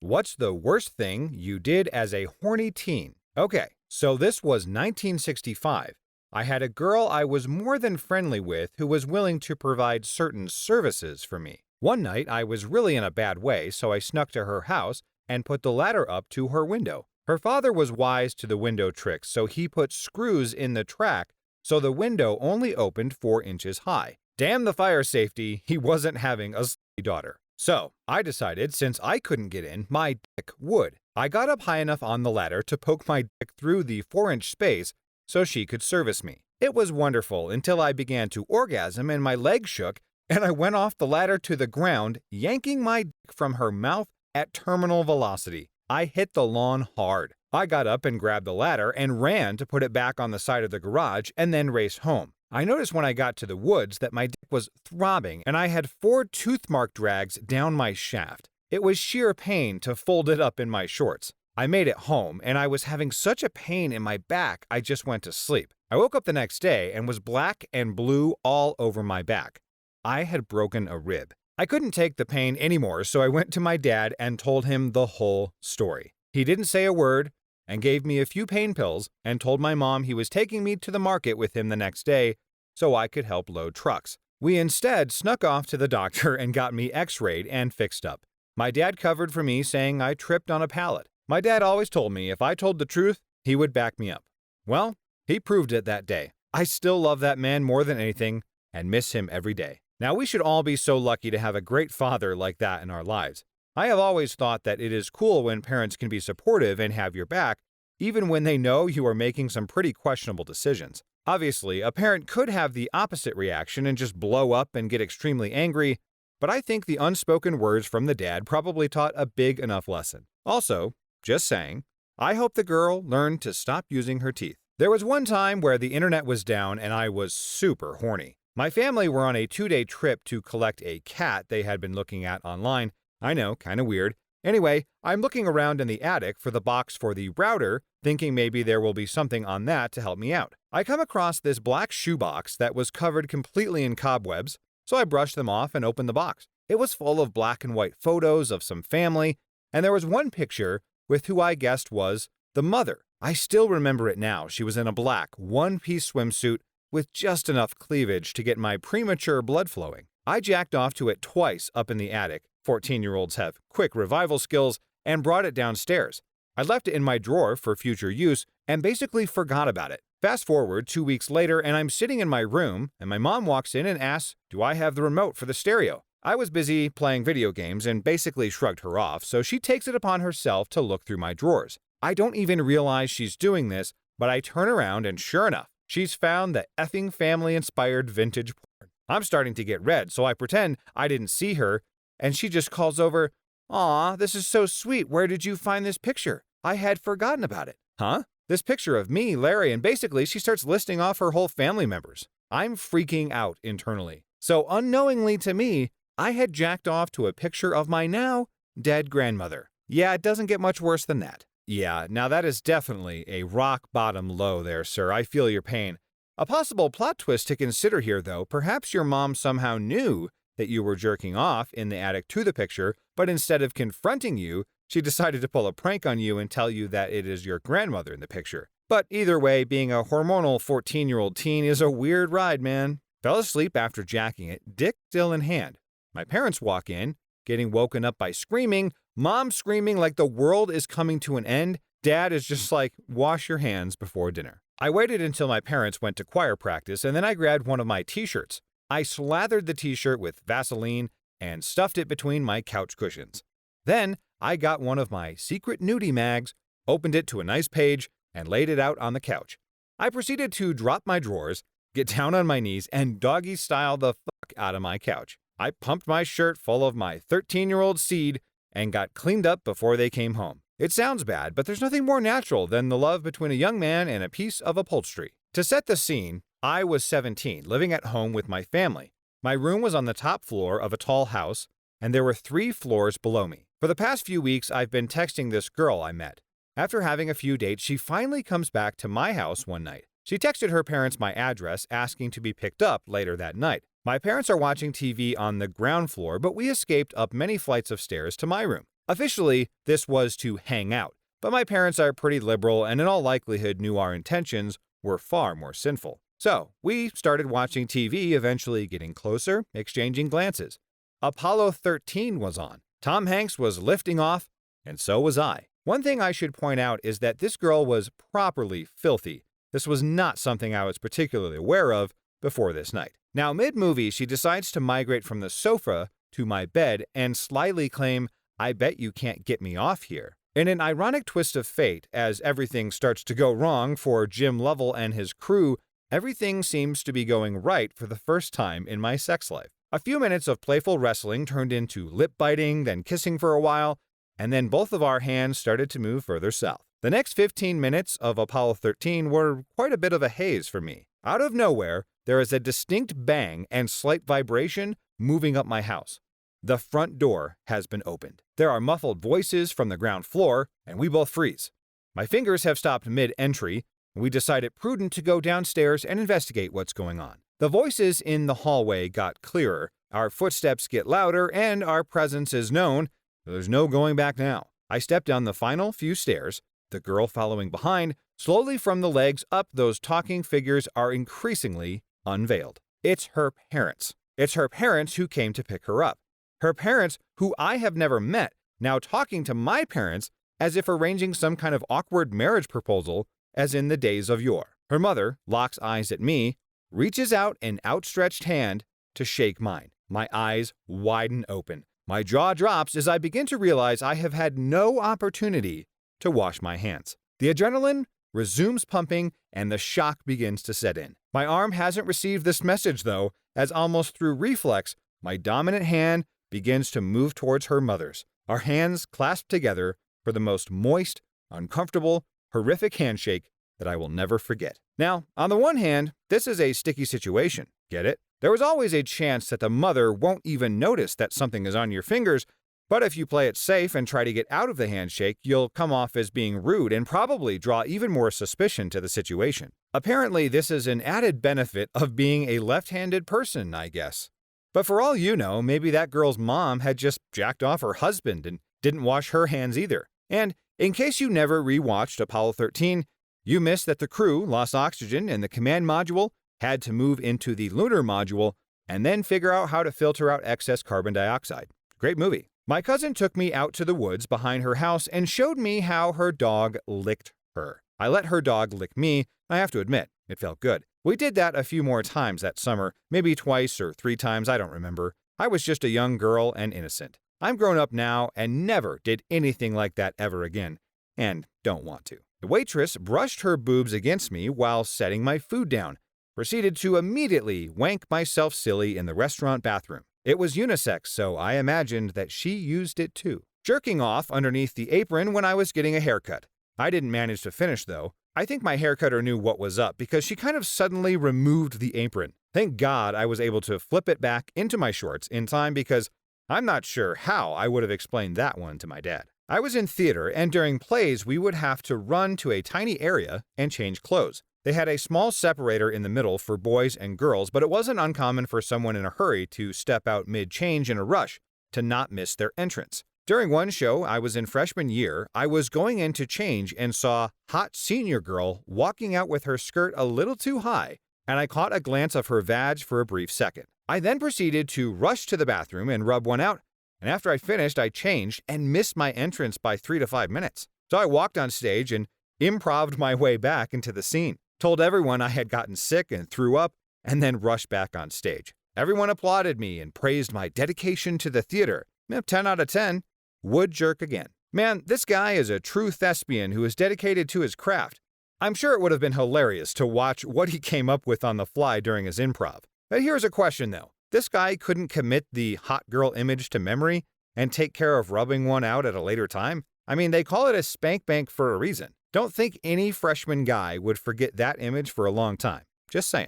What's the worst thing you did as a horny teen? Okay, so this was 1965. I had a girl I was more than friendly with who was willing to provide certain services for me. One night I was really in a bad way, so I snuck to her house and put the ladder up to her window. Her father was wise to the window tricks, so he put screws in the track so the window only opened 4 inches high. Damn the fire safety, he wasn't having a slutty daughter. So, I decided since I couldn't get in, my dick would. I got up high enough on the ladder to poke my dick through the 4-inch space so she could service me. It was wonderful until I began to orgasm and my legs shook and I went off the ladder to the ground, yanking my dick from her mouth at terminal velocity. I hit the lawn hard. I got up and grabbed the ladder and ran to put it back on the side of the garage and then raced home. I noticed when I got to the woods that my dick was throbbing and I had 4 tooth mark drags down my shaft. It was sheer pain to fold it up in my shorts. I made it home and I was having such a pain in my back I just went to sleep. I woke up the next day and was black and blue all over my back. I had broken a rib. I couldn't take the pain anymore, so I went to my dad and told him the whole story. He didn't say a word and gave me a few pain pills and told my mom he was taking me to the market with him the next day so I could help load trucks. We instead snuck off to the doctor and got me x-rayed and fixed up. My dad covered for me saying I tripped on a pallet. My dad always told me if I told the truth, he would back me up. Well, he proved it that day. I still love that man more than anything and miss him every day. Now, we should all be so lucky to have a great father like that in our lives. I have always thought that it is cool when parents can be supportive and have your back, even when they know you are making some pretty questionable decisions. Obviously, a parent could have the opposite reaction and just blow up and get extremely angry, but I think the unspoken words from the dad probably taught a big enough lesson. Also, just saying, I hope the girl learned to stop using her teeth. There was one time where the internet was down and I was super horny. My family were on a 2-day trip to collect a cat they had been looking at online. I know, kind of weird. Anyway, I'm looking around in the attic for the box for the router, thinking maybe there will be something on that to help me out. I come across this black shoebox that was covered completely in cobwebs, so I brushed them off and opened the box. It was full of black and white photos of some family, and there was one picture with who I guessed was the mother. I still remember it now. She was in a black, one-piece swimsuit with just enough cleavage to get my premature blood flowing. I jacked off to it twice up in the attic. 14-year-olds have quick revival skills, and brought it downstairs. I left it in my drawer for future use and basically forgot about it. Fast forward 2 weeks later and I'm sitting in my room and my mom walks in and asks, do I have the remote for the stereo? I was busy playing video games and basically shrugged her off, so she takes it upon herself to look through my drawers. I don't even realize she's doing this, but I turn around and sure enough, she's found the effing family-inspired vintage porn. I'm starting to get red, so I pretend I didn't see her, and she just calls over, "Aw, this is so sweet. Where did you find this picture? I had forgotten about it." Huh? This picture of me, Larry, and basically she starts listing off her whole family members. I'm freaking out internally. So unknowingly to me, I had jacked off to a picture of my now dead grandmother. Yeah, it doesn't get much worse than that. Yeah, now that is definitely a rock-bottom low there, sir. I feel your pain. A possible plot twist to consider here, though, perhaps your mom somehow knew that you were jerking off in the attic to the picture, but instead of confronting you, she decided to pull a prank on you and tell you that it is your grandmother in the picture. But either way, being a hormonal 14-year-old teen is a weird ride, man. Fell asleep after jacking it, dick still in hand. My parents walk in, getting woken up by screaming, mom screaming like the world is coming to an end. Dad is just like, wash your hands before dinner. I waited until my parents went to choir practice and then I grabbed one of my t-shirts. I slathered the t-shirt with Vaseline and stuffed it between my couch cushions. Then I got one of my secret nudie mags, opened it to a nice page, and laid it out on the couch. I proceeded to drop my drawers, get down on my knees, and doggy-style the fuck out of my couch. I pumped my shirt full of my 13-year-old seed and got cleaned up before they came home. It sounds bad, but there's nothing more natural than the love between a young man and a piece of upholstery. To set the scene, I was 17, living at home with my family. My room was on the top floor of a tall house, and there were 3 floors below me. For the past few weeks, I've been texting this girl I met. After having a few dates, she finally comes back to my house one night. She texted her parents my address, asking to be picked up later that night. My parents are watching TV on the ground floor, but we escaped up many flights of stairs to my room. Officially, this was to hang out, but my parents are pretty liberal and in all likelihood knew our intentions were far more sinful. So, we started watching TV, eventually getting closer, exchanging glances. Apollo 13 was on. Tom Hanks was lifting off, and so was I. One thing I should point out is that this girl was properly filthy. This was not something I was particularly aware of before this night. Now, mid-movie, she decides to migrate from the sofa to my bed and slyly claim, "I bet you can't get me off here." In an ironic twist of fate, as everything starts to go wrong for Jim Lovell and his crew, everything seems to be going right for the first time in my sex life. A few minutes of playful wrestling turned into lip-biting, then kissing for a while, and then both of our hands started to move further south. The next 15 minutes of Apollo 13 were quite a bit of a haze for me. Out of nowhere, there is a distinct bang and slight vibration moving up my house. The front door has been opened. There are muffled voices from the ground floor, and we both freeze. My fingers have stopped mid-entry, and we decide it prudent to go downstairs and investigate what's going on. The voices in the hallway got clearer, our footsteps get louder, and our presence is known. There's no going back now. I step down the final few stairs, the girl following behind. Slowly from the legs up, those talking figures are increasingly unveiled. It's her parents. It's her parents who came to pick her up. Her parents, who I have never met, now talking to my parents as if arranging some kind of awkward marriage proposal, as in the days of yore. Her mother locks eyes at me, reaches out an outstretched hand to shake mine. My eyes widen open. My jaw drops as I begin to realize I have had no opportunity to wash my hands. The adrenaline resumes pumping and the shock begins to set in. My arm hasn't received this message though, as almost through reflex, my dominant hand begins to move towards her mother's. Our hands clasped together for the most moist, uncomfortable, horrific handshake that I will never forget. Now, on the one hand, this is a sticky situation. Get it? There is always a chance that the mother won't even notice that something is on your fingers, but if you play it safe and try to get out of the handshake, you'll come off as being rude and probably draw even more suspicion to the situation. Apparently, this is an added benefit of being a left-handed person, I guess. But for all you know, maybe that girl's mom had just jacked off her husband and didn't wash her hands either. And in case you never rewatched Apollo 13, you missed that the crew lost oxygen and the command module had to move into the lunar module and then figure out how to filter out excess carbon dioxide. Great movie. My cousin took me out to the woods behind her house and showed me how her dog licked her. I let her dog lick me. I have to admit, it felt good. We did that a few more times that summer, maybe twice or 3 times, I don't remember. I was just a young girl and innocent. I'm grown up now and never did anything like that ever again, and don't want to. The waitress brushed her boobs against me while setting my food down, proceeded to immediately wank myself silly in the restaurant bathroom. It was unisex, so I imagined that she used it too. Jerking off underneath the apron when I was getting a haircut. I didn't manage to finish though. I think my haircutter knew what was up because she kind of suddenly removed the apron. Thank God I was able to flip it back into my shorts in time because I'm not sure how I would have explained that one to my dad. I was in theater and during plays we would have to run to a tiny area and change clothes. They had a small separator in the middle for boys and girls, but it wasn't uncommon for someone in a hurry to step out mid-change in a rush to not miss their entrance. During one show I was in freshman year, I was going in to change and saw hot senior girl walking out with her skirt a little too high, and I caught a glance of her vag for a brief second. I then proceeded to rush to the bathroom and rub one out, and after I finished, I changed and missed my entrance by 3 to 5 minutes. So I walked on stage and improv'd my way back into the scene. Told everyone I had gotten sick and threw up, and then rushed back on stage. Everyone applauded me and praised my dedication to the theater. 10 out of 10. Would jerk again. Man, this guy is a true thespian who is dedicated to his craft. I'm sure it would have been hilarious to watch what he came up with on the fly during his improv. But here's a question though. This guy couldn't commit the hot girl image to memory and take care of rubbing one out at a later time? I mean, they call it a spank bank for a reason. Don't think any freshman guy would forget that image for a long time. Just saying.